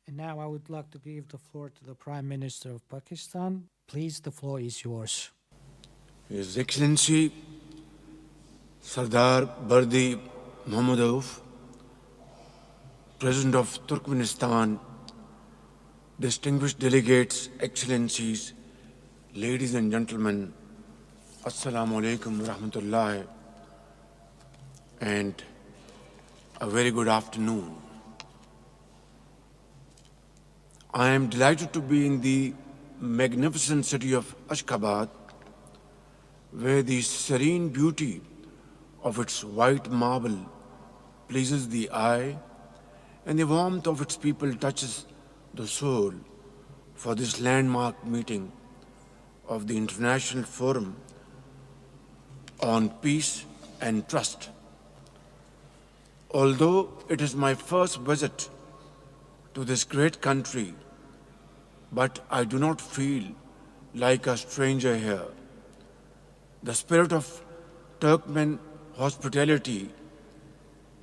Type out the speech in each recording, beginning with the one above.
And now I would like to give the floor to the Prime Minister of Pakistan. Please, the floor is yours. His Excellency Sardar Bardi Mohammadov, President of Turkmenistan, distinguished delegates, Excellencies, ladies and gentlemen, Assalamu alaikum wa rahmatullahi, and a very good afternoon. I am delighted to be in the magnificent city of Ashgabat, where the serene beauty of its white marble pleases the eye and the warmth of its people touches the soul for this landmark meeting of the International Forum on Peace and Trust. Although it is my first visit to this great country, but I do not feel like a stranger here. The spirit of Turkmen hospitality,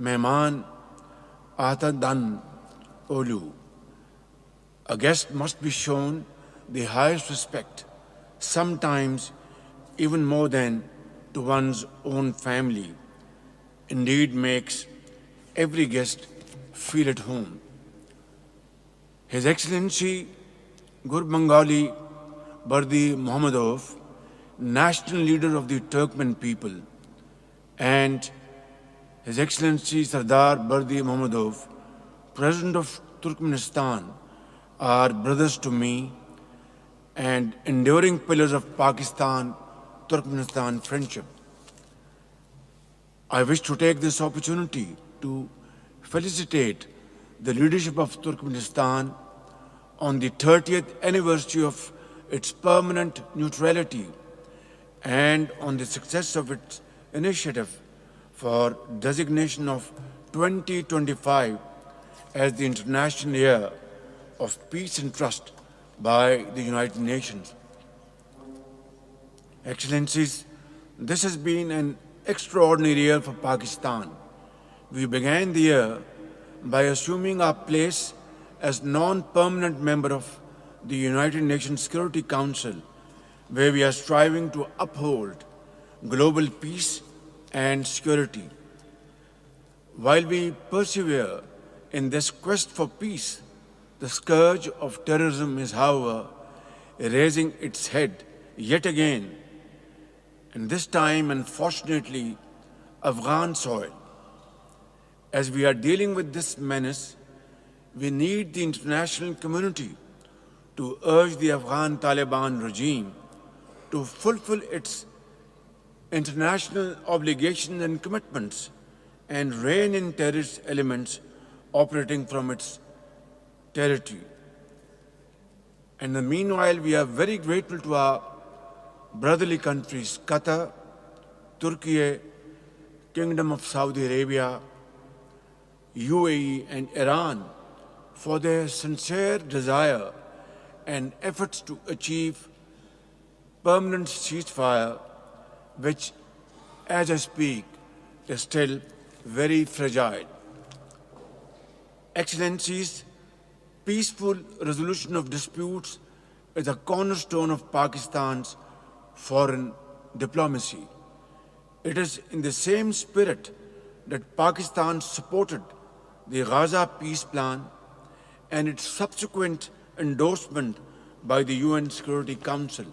Mehman Atadan Olu. A guest must be shown the highest respect, sometimes even more than to one's own family. Indeed makes every guest feel at home. His Excellency Gurbangali Bardi Mohammadov, national leader of the Turkmen people, and His Excellency Sardar Bardi Mohammadov, President of Turkmenistan, are brothers to me and enduring pillars of Pakistan-Turkmenistan friendship. I wish to take this opportunity to felicitate the leadership of Turkmenistan on the 30th anniversary of its permanent neutrality and on the success of its initiative for designation of 2025 as the International Year of Peace and Trust by the United Nations. Excellencies, this has been an extraordinary year for Pakistan. We began the year by assuming our place as non-permanent member of the United Nations Security Council, where we are striving to uphold global peace and security. While we persevere in this quest for peace, the scourge of terrorism is, however, raising its head yet again, and this time, unfortunately, Afghan soil. As we are dealing with this menace, we need the international community to urge the Afghan Taliban regime to fulfill its international obligations and commitments and rein in terrorist elements operating from its territory. And in the meanwhile, we are very grateful to our brotherly countries, Qatar, Turkey, Kingdom of Saudi Arabia, UAE and Iran for their sincere desire and efforts to achieve permanent ceasefire, which, as I speak, is still very fragile. Excellencies, peaceful resolution of disputes is a cornerstone of Pakistan's foreign diplomacy. It is in the same spirit that Pakistan supported the Gaza peace plan and its subsequent endorsement by the UN Security Council.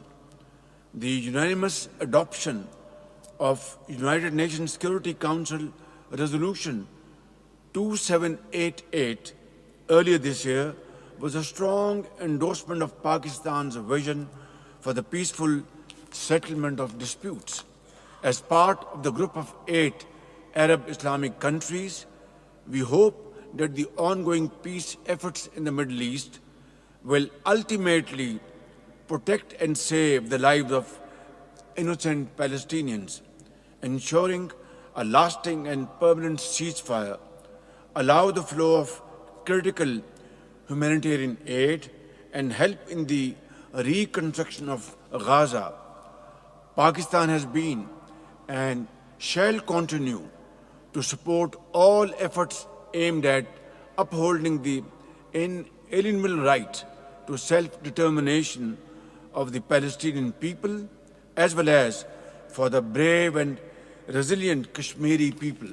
The unanimous adoption of United Nations Security Council Resolution 2788 earlier this year was a strong endorsement of Pakistan's vision for the peaceful settlement of disputes. As part of the group of 8 Arab Islamic countries, we hope that the ongoing peace efforts in the Middle East will ultimately protect and save the lives of innocent Palestinians, ensuring a lasting and permanent ceasefire, allow the flow of critical humanitarian aid, and help in the reconstruction of Gaza. Pakistan has been and shall continue to support all efforts aimed at upholding the inalienable right to self-determination of the Palestinian people, as well as for the brave and resilient Kashmiri people.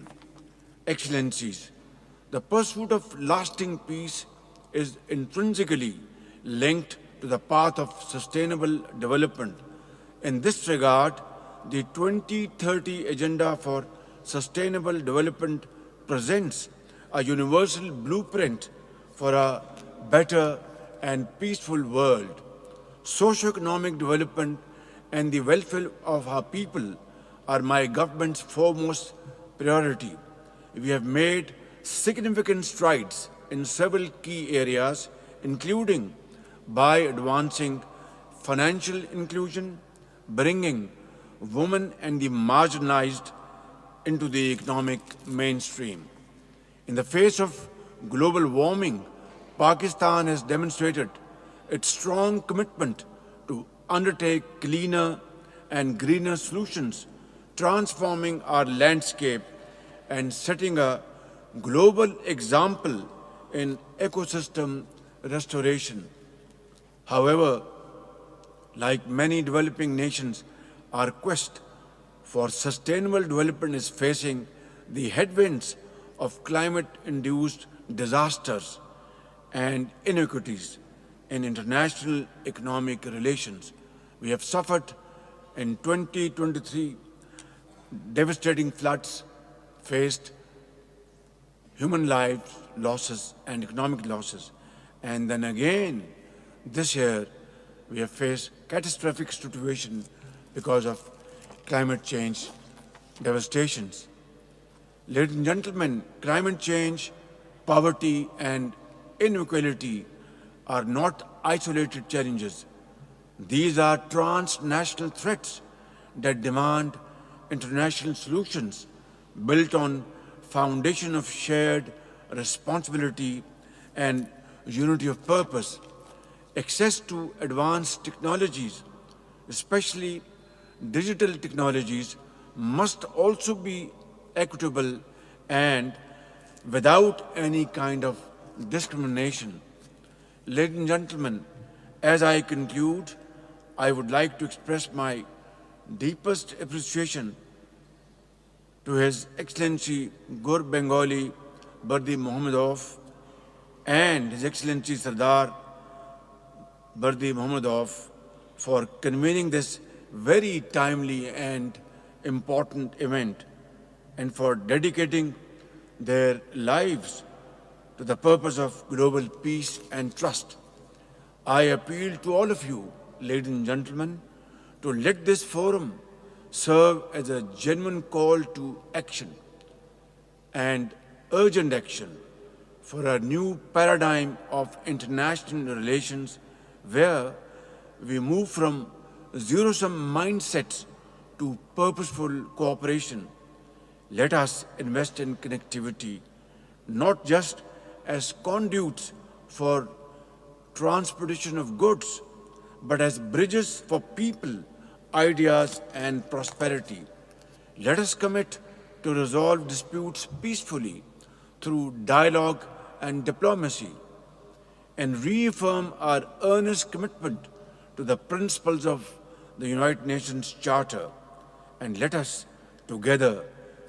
Excellencies, the pursuit of lasting peace is intrinsically linked to the path of sustainable development. In this regard, the 2030 Agenda for Sustainable Development presents a universal blueprint for a better and peaceful world. Socio-economic development and the welfare of our people are my government's foremost priority. We have made significant strides in several key areas, including by advancing financial inclusion, bringing women and the marginalized into the economic mainstream. In the face of global warming, Pakistan has demonstrated its strong commitment to undertake cleaner and greener solutions, transforming our landscape and setting a global example in ecosystem restoration. However, like many developing nations, our quest for sustainable development is facing the headwinds of climate-induced disasters and inequities in international economic relations. We have suffered in 2023 devastating floods, faced human lives losses and economic losses. And then again, this year, we have faced catastrophic situation because of climate change devastations. Ladies and gentlemen, climate change, poverty, and inequality are not isolated challenges. These are transnational threats that demand international solutions built on foundation of shared responsibility and unity of purpose. Access to advanced technologies, especially digital technologies, must also be equitable and without any kind of discrimination. Ladies and gentlemen, as I conclude, I would like to express my deepest appreciation to His Excellency Gur Bengali Bardi Mohammadov and His Excellency Sardar Bardi Mohammadov for convening this very timely and important event and for dedicating their lives to the purpose of global peace and trust. I appeal to all of you, ladies and gentlemen, to let this forum serve as a genuine call to action and urgent action for a new paradigm of international relations where we move from zero-sum mindsets to purposeful cooperation. Let us invest in connectivity, not just as conduits for transportation of goods, but as bridges for people, ideas, and prosperity. Let us commit to resolve disputes peacefully through dialogue and diplomacy, and reaffirm our earnest commitment to the principles of the United Nations Charter. And let us together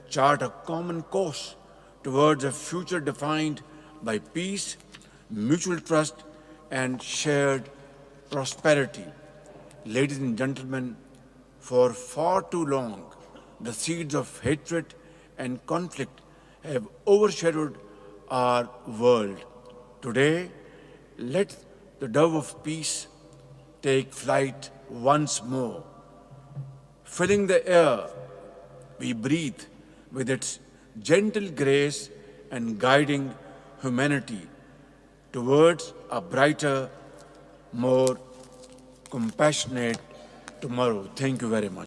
chart a common course towards a future defined by peace, mutual trust, and shared prosperity. Ladies and gentlemen, for far too long, the seeds of hatred and conflict have overshadowed our world. Today, let the dove of peace take flight once more. Filling the air we breathe with its gentle grace and guiding humanity towards a brighter, more compassionate tomorrow. Thank you very much.